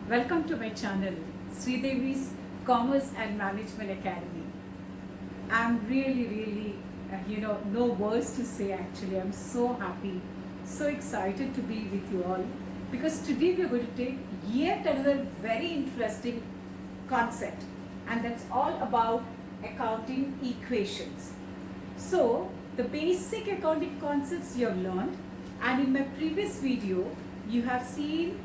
Welcome to my channel, Sridevi's Commerce and Management Academy. I'm really, no words to say actually. I'm so happy, so excited to be with you all because today we're going to take yet another very interesting concept, and that's all about accounting equations. So, the basic accounting concepts you have learned, and in my previous video, you have seen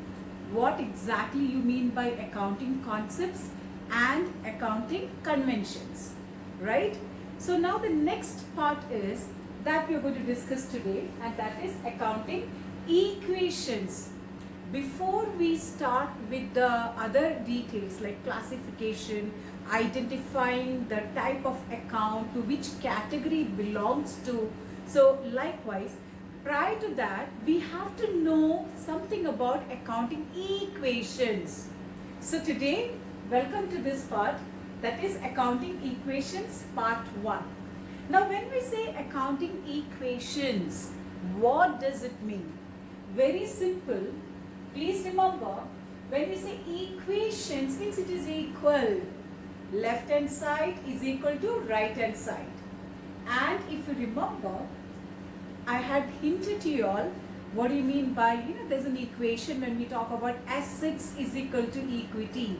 what exactly you mean by accounting concepts and accounting conventions, right? So now the next part is that we are going to discuss today, and that is accounting equations. Before we start with the other details like classification, identifying the type of account to which category it belongs to, so likewise, prior to that, we have to know something about accounting equations. So today, welcome to this part, that is accounting equations part 1. Now when we say accounting equations, what does it mean? Very simple. Please remember, when we say equations, means it is equal. Left hand side is equal to right hand side. And if you remember, I had hinted to you all, what do you mean by, there's an equation when we talk about assets is equal to equity.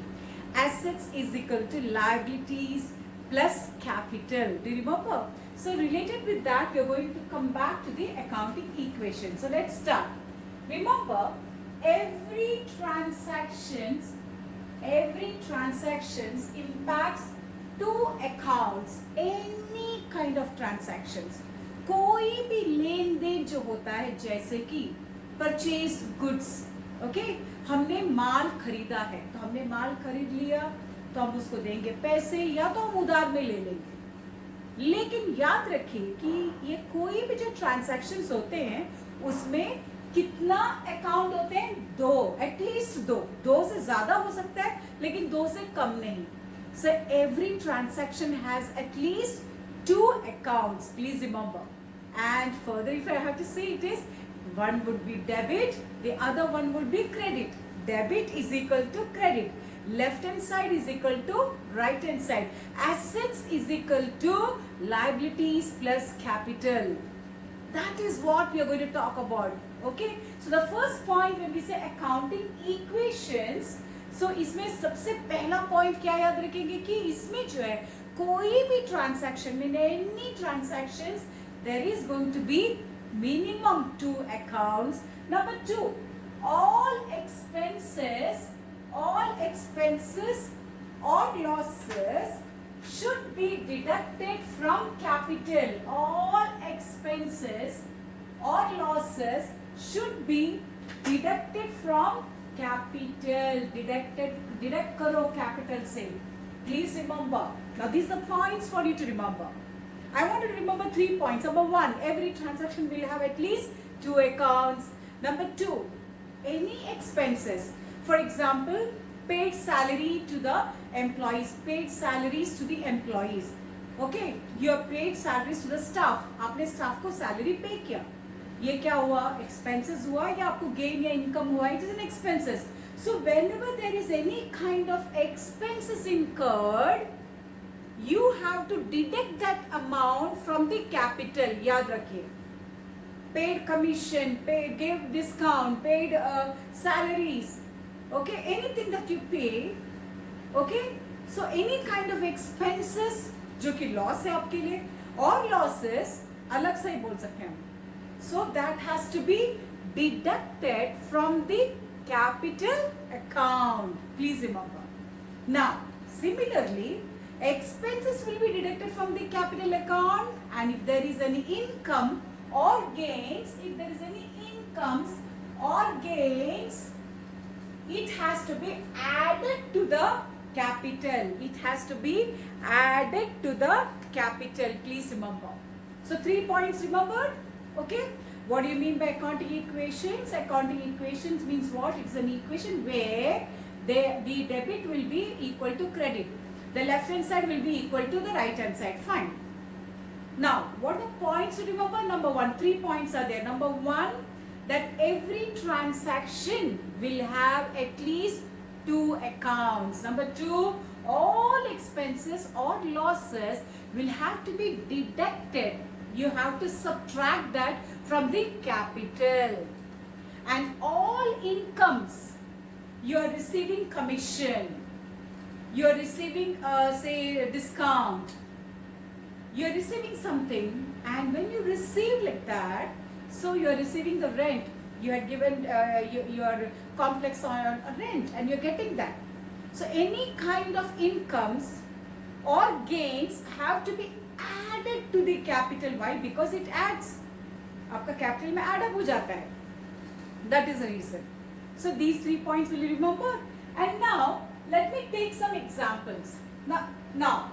Assets is equal to liabilities plus capital. Do you remember? So related with that, we are going to come back to the accounting equation. So let's start. Remember, every transactions impacts two accounts, any kind of transactions. कोई भी लेन then जो होता है, जैसे कि purchase goods, okay, हमने माल खरीदा है तो हमने माल खरीद लिया तो हम उसको देंगे पैसे या तो हम उधार में ले लेंगे। लेकिन याद रखिए कि ये कोई भी जो ट्रांजैक्शंस होते हैं उसमें कितना अकाउंट होते हैं? दो, एटलीस्ट दो से ज्यादा हो सकता है लेकिन दो से कम नहीं। So every transaction has at least two accounts, please remember. And further, if I have to say it is, one would be debit, the other one would be credit. Debit is equal to credit. Left hand side is equal to right hand side. Assets is equal to liabilities plus capital. That is what we are going to talk about. Okay. So the first point when we say accounting equations, so इसमें सबसे पहला point क्या याद रखेंगे कि इसमें जो है कोई भी ट्रांजैक्शन में, any transactions, there is going to be minimum two accounts. Number 2, all expenses or losses should be deducted from capital. All expenses or losses should be deducted from capital. Deduct करो capital से. Please remember. Now these are points for you to remember. I want you to remember 3 points. Number 1, every transaction will have at least 2 accounts. Number 2, any expenses. For example, paid salary to the employees, paid salaries to the employees. Okay, you have paid salaries to the staff. आपने staff को salary pay किया. ये क्या हुआ? Expenses हुआ या आपको gain या income हुआ? It is an expenses. So whenever there is any kind of expenses incurred, you have to deduct that amount from the capital. याद रखिए. Paid commission, paid give discount, paid salaries. Okay, anything that you pay. Okay, so any kind of expenses जो कि loss है आपके लिए, और losses अलग से ही बोल सकते हैं. So that has to be deducted from the capital account. Please remember. Now, similarly, expenses will be deducted from the capital account, and if there is any income or gains, it has to be added to the capital. Please remember. So 3 points remembered. Okay. What do you mean by accounting equations? Accounting equations means what? It's an equation where the debit will be equal to credit. The left hand side will be equal to the right hand side. Fine. Now, what are the points to remember? Number 1, 3 points are there. Number 1, that every transaction will have at least two accounts. Number two, all expenses or losses will have to be deducted. You have to subtract that from the capital. And all incomes, you are receiving commission, you are receiving say a discount, you are receiving something, and when you receive like that, so you are receiving the rent, you had given your complex on a rent and you are getting that. So any kind of incomes or gains have to be added to the capital. Why? Because it adds. आपका capital में add up हो जाता है. That is the reason. So these 3 points will you remember? And now let me take some examples. Now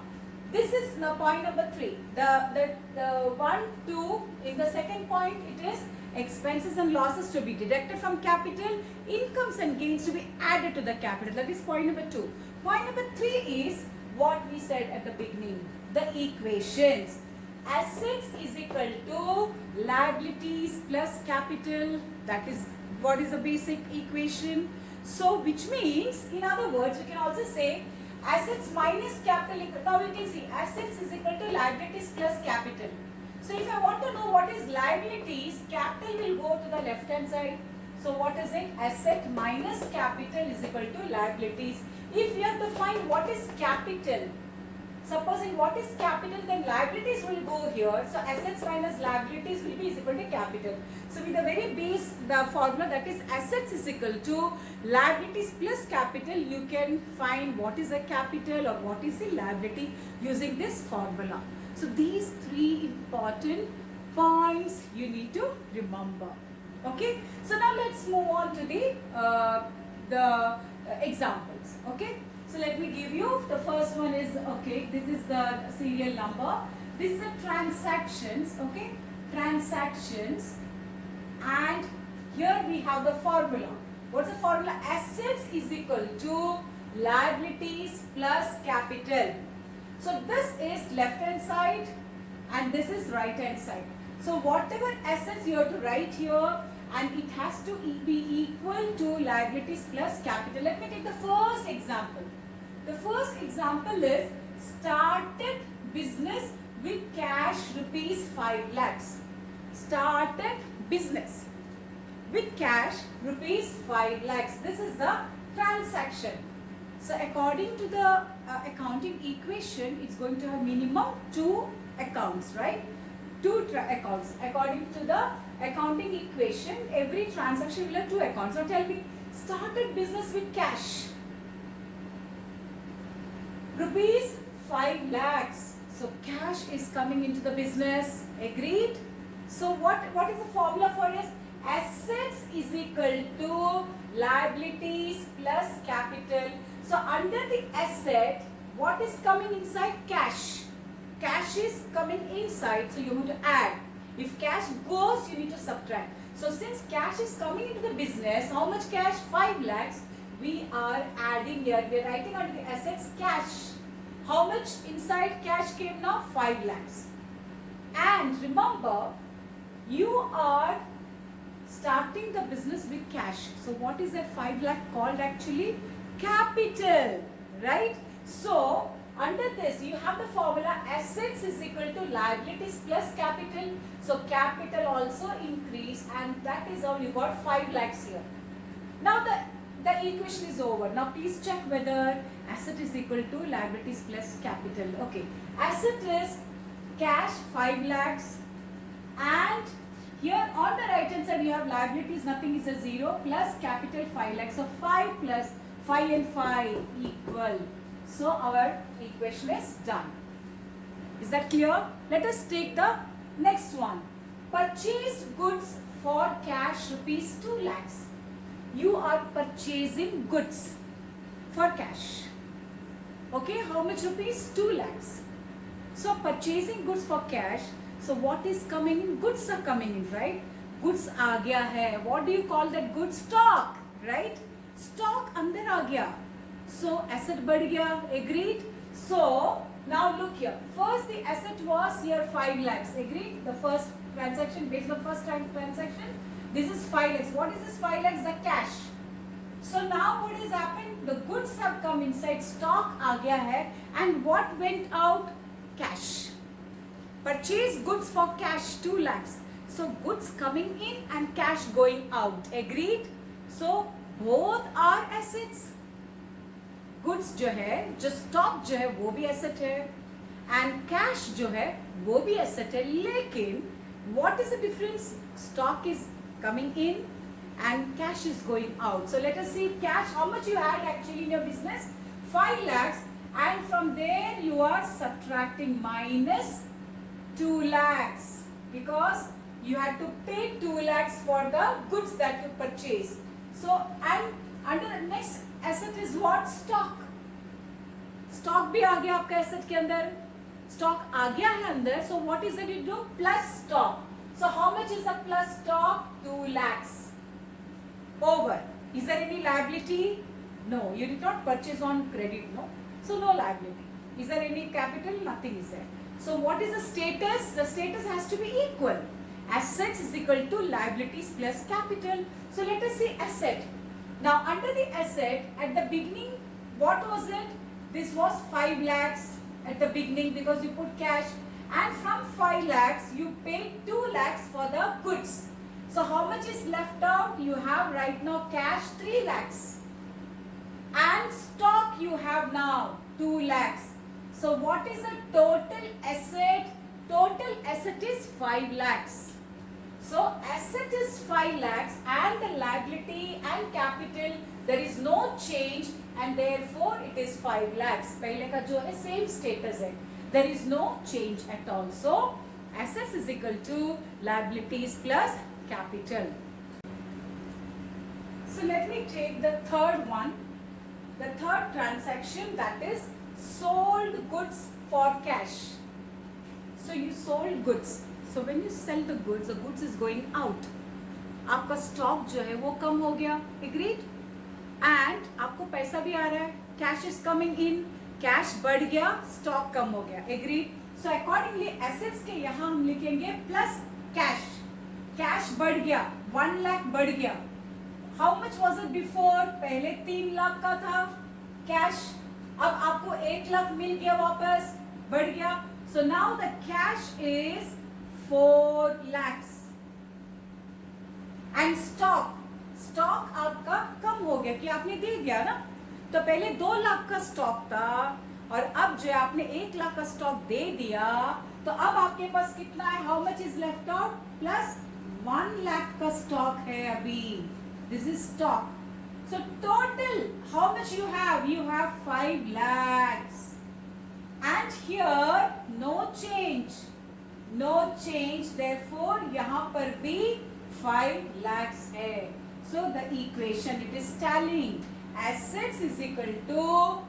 this is the point number 3. The 1, 2 in the second point it is expenses and losses to be deducted from capital, incomes and gains to be added to the capital. That is point number 2. Point number 3 is what we said at the beginning, the equations. Assets is equal to liabilities plus capital. That is what is the basic equation. So which means, in other words, we can also say assets minus capital. Now you can see assets is equal to liabilities plus capital. So if I want to know what is liabilities, capital will go to the left hand side. So what is it? Asset minus capital is equal to liabilities. If we have to find what is capital, supposing what is capital, then liabilities will go here. So assets minus liabilities will be equal to capital. So with the very base, the formula that is assets is equal to liabilities plus capital, you can find what is a capital or what is the liability using this formula. So these 3 important points you need to remember. Okay. So now let's move on to the examples. Okay. So let me give you, the first one is, okay, this is the serial number. This is the transactions, okay, transactions, and here we have the formula. What's the formula? Assets is equal to liabilities plus capital. So this is left hand side and this is right hand side. So whatever assets you have to write here, and it has to be equal to liabilities plus capital. Let me take the first example. The first example is started business with cash rupees 5 lakhs. Started business with cash rupees 5 lakhs. This is the transaction. So according to the accounting equation, it's going to have minimum 2 accounts, right? 2 accounts. According to the accounting equation, every transaction will have 2 accounts. Now tell me, started business with cash rupees 5 lakhs. So cash is coming into the business. Agreed? So what is the formula for this? Assets is equal to liabilities plus capital. So under the asset, what is coming inside? Cash. Cash is coming inside, so you need to add. If cash goes, you need to subtract. So since cash is coming into the business, how much cash? 5 lakhs. We are adding here. We are writing under the assets cash. How much inside cash came now? 5 lakhs. And remember, you are starting the business with cash. So what is that 5 lakh called actually? Capital, right? So under this you have the formula assets is equal to liabilities plus capital. So capital also increase, and that is how you got 5 lakhs here. Now the equation is over. Now please check whether asset is equal to liabilities plus capital. Okay, asset is cash 5 lakhs, and here on the right hand side you have liabilities, nothing is a 0, plus capital 5 lakhs. So 5 plus 5 and 5 equal. So our equation is done. Is that clear? Let us take the next one. Purchased goods for cash rupees 2 lakhs. You are purchasing goods for cash. Okay, how much rupees? 2 lakhs. So purchasing goods for cash. So what is coming in? Goods are coming in, right? Goods आ गया है. What do you call that good? Stock, right? Stock अंदर आ गया. So asset बढ़ गया. Agreed? So now look here. First the asset was here 5 lakhs. Agreed? The first transaction, based on the first transaction. This is 5 lakhs. What is this 5 lakhs? The cash. So now what has happened? The goods have come inside, stock आ गया है, and what went out? Cash. Purchase goods for cash 2 lakhs. So goods coming in and cash going out. Agreed? So both are assets. Goods जो है, जो stock जो है वो भी asset है, and cash जो है वो भी asset है. लेकिन what is the difference? Stock is coming in and cash is going out. So let us see cash. How much you had actually in your business? 5 lakhs, and from there you are subtracting minus 2 lakhs because you had to pay 2 lakhs for the goods that you purchased. So and under the next asset is what? Stock. Stock भी आ गया आपका asset के अंदर. Stock आ गया है अंदर. So what is it you do? Plus stock. So how much is the plus stock? 2 lakhs. Over. Is there any liability? No. You did not purchase on credit, no. So no liability. Is there any capital? Nothing is there. So what is the status? The status has to be equal. Assets is equal to liabilities plus capital. So let us see asset. Now under the asset, at the beginning, what was it? This was 5 lakhs at the beginning because you put cash. And from 5 lakhs, you paid 2 lakhs for the goods. So how much is left out? You have right now cash 3 lakhs. And stock you have now 2 lakhs. So what is the total asset? Total asset is 5 lakhs. So asset is 5 lakhs and the liability and capital there is no change and therefore it is 5 lakhs. पहले का जो है same status है. There is no change at all. So assets is equal to liabilities plus capital. So let me take the third one. The third transaction, that is sold goods for cash. So you sold goods. So when you sell the goods is going out. आपका stock जो है वो कम हो गया. Agreed? And आपको पैसा भी आ रहा है. Cash is coming in. Cash बढ़ गया. Stock कम हो गया. Agreed? So accordingly assets के यहाँ हम लिखेंगे plus cash. Cash बढ़ गया. 1 lakh बढ़ गया. How much was it before? पहले 3 लाख का था cash. अब आपको 1 लाख मिल गया वापस. बढ़ गया. So now the cash is 4 lakhs. And stock आपका कम हो गया कि आपने दे दिया ना. तो पहले 2 लाख का स्टॉक था और अब जो आपने 1 लाख का स्टॉक दे दिया तो अब आपके पास कितना है? How much is left out? Plus 1 lakh का स्टॉक है अभी. This is stock. So total, how much you have? You have 5 lakhs. And here no change. No change. Therefore यहाँ पर भी 5 lakhs है. So the equation it is tallying. Assets is equal to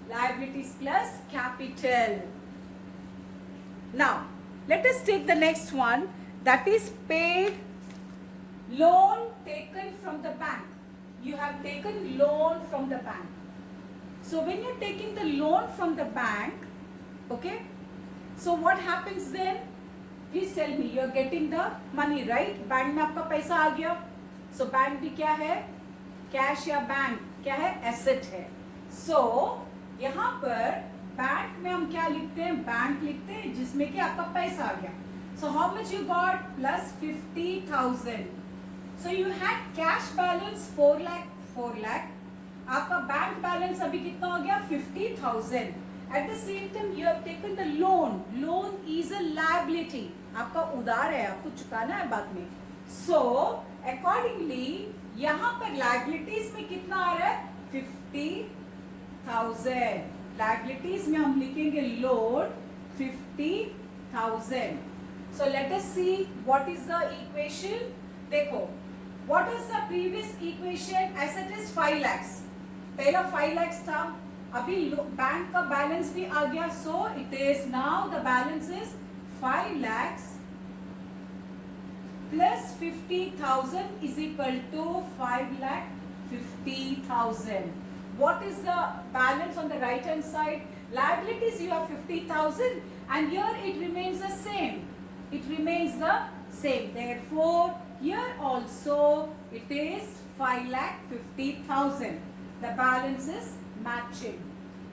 liabilities plus capital. Now let us take the next one. That is paid loan taken from the bank. You have taken loan from the bank. So when you're taking the loan from the bank, okay, so what happens then? Please tell me. You're getting the money, right? Bank में आपका पैसा आ गया. So bank भी क्या है? Cash या bank क्या है? एसेट है. So यहाँ पर बैंक में हम क्या लिखते हैं? बैंक लिखते हैं जिसमें कि आपका पैसा आ गया. So how much you got? Plus 50,000. So you had cash balance 4 lakh. आपका बैंक बैलेंस अभी कितना हो गया? 50,000. At the same time you have taken the loan. Loan is a liability. आपका उधार है, आपको चुकाना है बाद में. So accordingly यहाँ पर liabilities में कितना आ रहा है? 50,000. Liabilities में हम लिखेंगे loan 50,000. So let us see what is the equation. देखो, what is the previous equation? Asset is 5 lakhs. पहला 5 lakhs था. अभी बैंक का बैलेंस भी आ गया. So it is now the balance is 5 lakhs plus 50,000 is equal to 5 lakh 50,000. What is the balance on the right hand side? Liabilities you have 50,000 and here it remains the same. It remains the same. Therefore here also it is 5,50,000. The balance is matching.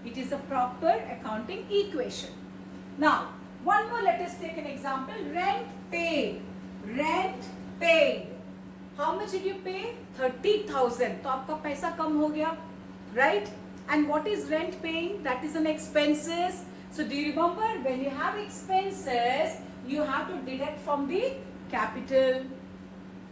It is a proper accounting equation. Now, one more, let us take an example. Rent paid. Rent paid. How much did you pay? 30,000. तो आपका पैसा कम हो गया, right? And what is rent paying? That is an expenses. So do you remember when you have expenses, you have to deduct from the capital,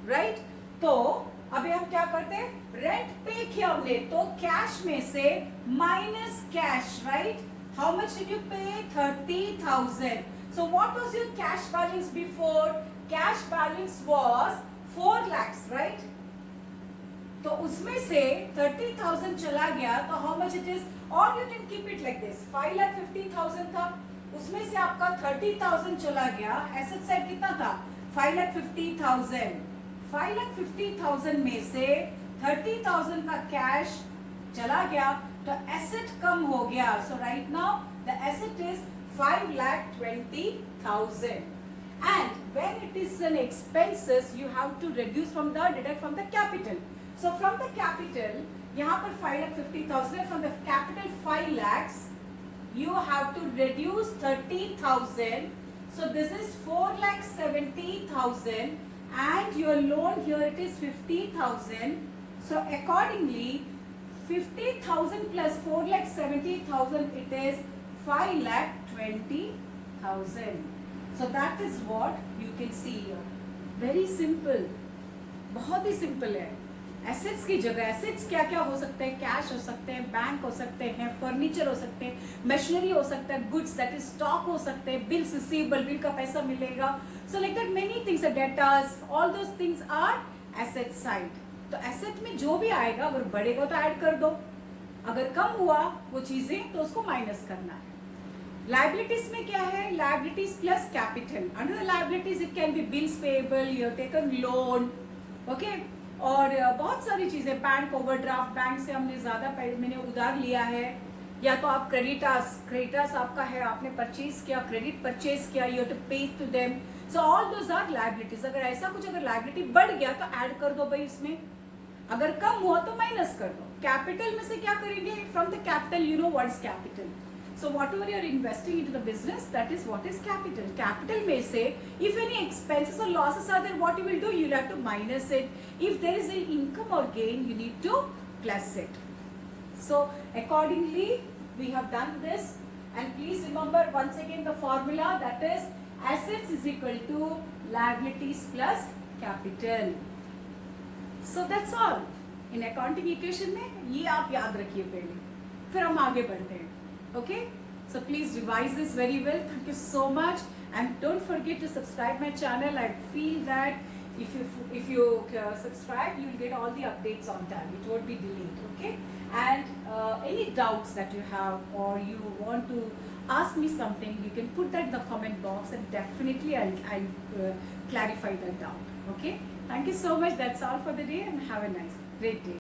right? तो अभी हम क्या करते हैं? रेंट पे किया हमने तो कैश में से minus cash, right? How much did you pay? 30,000. So what was your cash balance before? Cash balance was 4 lakhs, right? तो उसमें से 30,000 चला गया तो how much it is? Or you can keep it like this. 5,50,000 था, उसमें से आपका 30,000 चला गया. Asset side कितना था? 5,50,000. 5,50,000 में से 30,000 का कैश चला गया तो एसेट कम हो गया. So right now the asset is 5,20,000. And when it is an expenses, you have to reduce from the deduct from the capital. So from the capital, यहाँ पर 5,50,000 from the capital 5 lakhs, you have to reduce 30,000. So this is 4,70,000, and your loan here it is 50,000. So accordingly, 50,000 plus 4,70,000 it is 5,20,000. So that is what you can see here. Very simple. बहुत ही simple है. Assets की जगह assets क्या क्या हो सकते हैं? Cash हो सकते हैं, बैंक हो सकते हैं, फर्नीचर हो सकते हैं, मशीनरी हो सकता है, गुड्स दैट इज स्टॉक हो सकते हैं, बिल्स रिसीवेबल, बिल का पैसा मिलेगा. So like that many things, datas, all those things are asset side. तो एसेट में जो भी आएगा अगर बढ़ेगा तो ऐड कर दो, अगर कम हुआ वो चीजें तो उसको माइनस करना है. Liabilities में क्या है? Liabilities plus capital. Under the liabilities it can be bills payable, you have taken loan, okay? और बहुत सारी चीजें, बैंक ओवरड्राफ्ट, बैंक से हमने ज्यादा मैंने उधार लिया है, या तो आप क्रेडिटर्स आपका है, आपने परचेज किया, क्रेडिट परचेज किया, you have to pay to them. So all those are liabilities. अगर ऐसा कुछ अगर लायबिलिटी बढ़ गया तो ऐड कर दो भाई इसमें, अगर कम हुआ तो माइनस कर दो. कैपिटल में से क्या करेंगे? From the capital, you know what is capital. So whatever you are investing into the business, that is what is capital. Capital may say, if any expenses or losses are there, what you will do? You will have to minus it. If there is an income or gain, you need to plus it. So accordingly, we have done this. And please remember once again the formula, that is assets is equal to liabilities plus capital. So that's all. In accounting equation में ये आप याद रखिए पहले, फिर हम आगे बढ़ते हैं. Okay, so please revise this very well. Thank you so much, and don't forget to subscribe my channel. I feel that if you subscribe, you will get all the updates on time. It won't be delayed. Okay, and any doubts that you have or you want to ask me something, you can put that in the comment box, and definitely I'll clarify that doubt. Okay, thank you so much. That's all for the day, and have a great day.